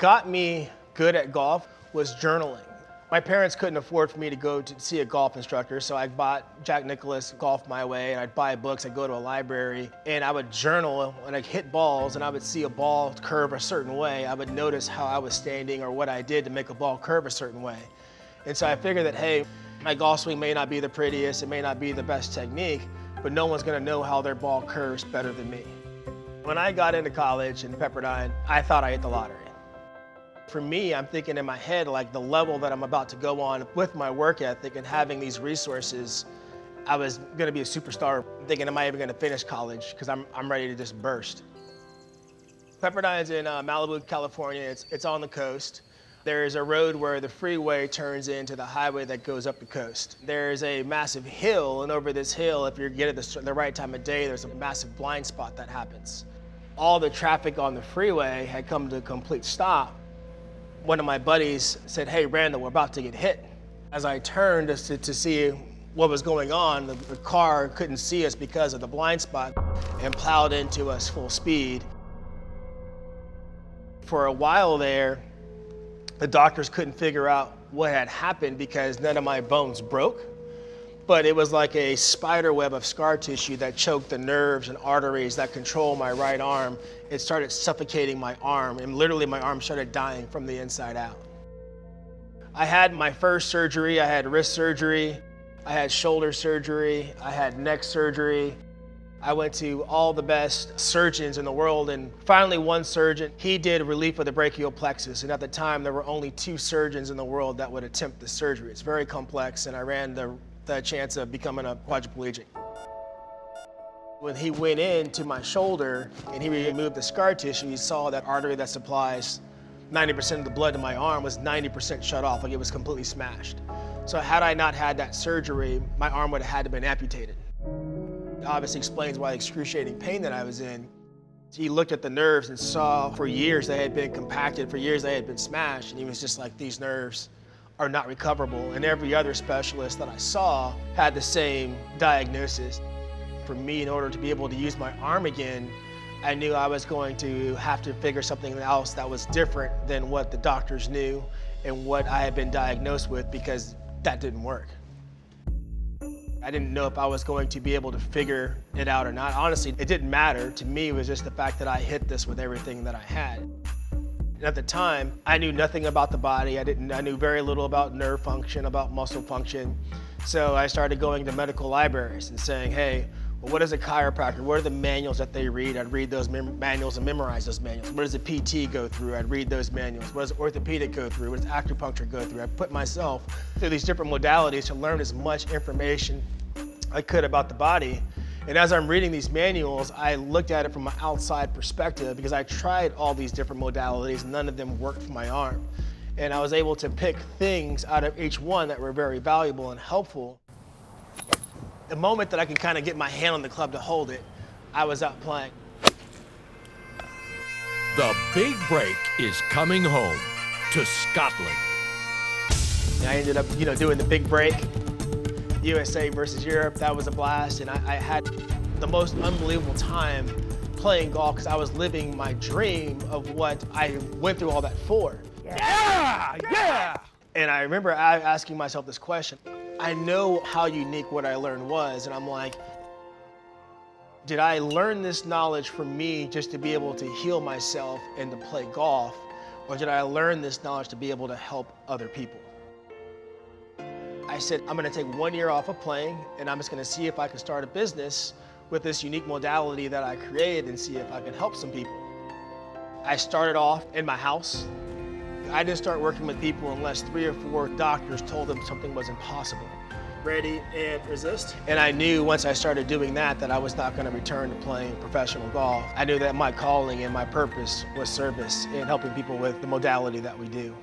got me good at golf was journaling. My parents couldn't afford for me to go to see a golf instructor, so I bought Jack Nicklaus Golf My Way, and I'd buy books, I'd go to a library, and I would journal, and I'd hit balls, and I would see a ball curve a certain way. I would notice how I was standing or what I did to make a ball curve a certain way. And so I figured that, hey, my golf swing may not be the prettiest, it may not be the best technique, but no one's gonna know how their ball curves better than me. When I got into college in Pepperdine, I thought I hit the lottery. For me, I'm thinking in my head, like the level that I'm about to go on with my work ethic and having these resources, I was gonna be a superstar. I'm thinking, am I even gonna finish college? Because I'm ready to just burst. Pepperdine's in Malibu, California. It's on the coast. There's a road where the freeway turns into the highway that goes up the coast. There's a massive hill, and over this hill, if you're getting the right time of day, there's a massive blind spot that happens. All the traffic on the freeway had come to a complete stop. One of my buddies said, hey, Randall, we're about to get hit. As I turned to see what was going on, the car couldn't see us because of the blind spot and plowed into us full speed. For a while there, the doctors couldn't figure out what had happened because none of my bones broke, but it was like a spider web of scar tissue that choked the nerves and arteries that control my right arm. It started suffocating my arm, and literally my arm started dying from the inside out. I had my first surgery. I had wrist surgery, I had shoulder surgery, I had neck surgery. I went to all the best surgeons in the world, and finally one surgeon, he did relief of the brachial plexus, and at the time there were only 2 surgeons in the world that would attempt the surgery. It's very complex, and I ran the chance of becoming a quadriplegic. When he went into my shoulder and he removed the scar tissue, he saw that artery that supplies 90% of the blood to my arm was 90% shut off, like it was completely smashed. So had I not had that surgery, my arm would have had to been amputated. It obviously explains why the excruciating pain that I was in. He looked at the nerves and saw for years they had been compacted, for years they had been smashed, and he was just like, these nerves are not recoverable. And every other specialist that I saw had the same diagnosis. For me, in order to be able to use my arm again, I knew I was going to have to figure something else that was different than what the doctors knew and what I had been diagnosed with, because that didn't work. I didn't know if I was going to be able to figure it out or not. Honestly, it didn't matter. To me, it was just the fact that I hit this with everything that I had. And at the time, I knew nothing about the body. I knew very little about nerve function, about muscle function. So I started going to medical libraries and saying, hey, well, what is a chiropractor? What are the manuals that they read? I'd read those manuals and memorize those manuals. What does a PT go through? I'd read those manuals. What does orthopedic go through? What does acupuncture go through? I put myself through these different modalities to learn as much information I could about the body. And as I'm reading these manuals, I looked at it from an outside perspective because I tried all these different modalities. None of them worked for my arm. And I was able to pick things out of each one that were very valuable and helpful. The moment that I could kind of get my hand on the club to hold it, I was out playing. The big break is coming home to Scotland. I ended up, doing the big break, USA versus Europe. That was a blast, and I had the most unbelievable time playing golf because I was living my dream of what I went through all that for. Yeah! Yeah! And I remember asking myself this question. I know how unique what I learned was, and I'm like, did I learn this knowledge for me just to be able to heal myself and to play golf, or did I learn this knowledge to be able to help other people? I said, I'm gonna take 1 year off of playing, and I'm just gonna see if I can start a business with this unique modality that I created and see if I can help some people. I started off in my house. I didn't start working with people unless 3 or 4 doctors told them something was impossible. Ready and resist. And I knew once I started doing that I was not going to return to playing professional golf. I knew that my calling and my purpose was service and helping people with the modality that we do.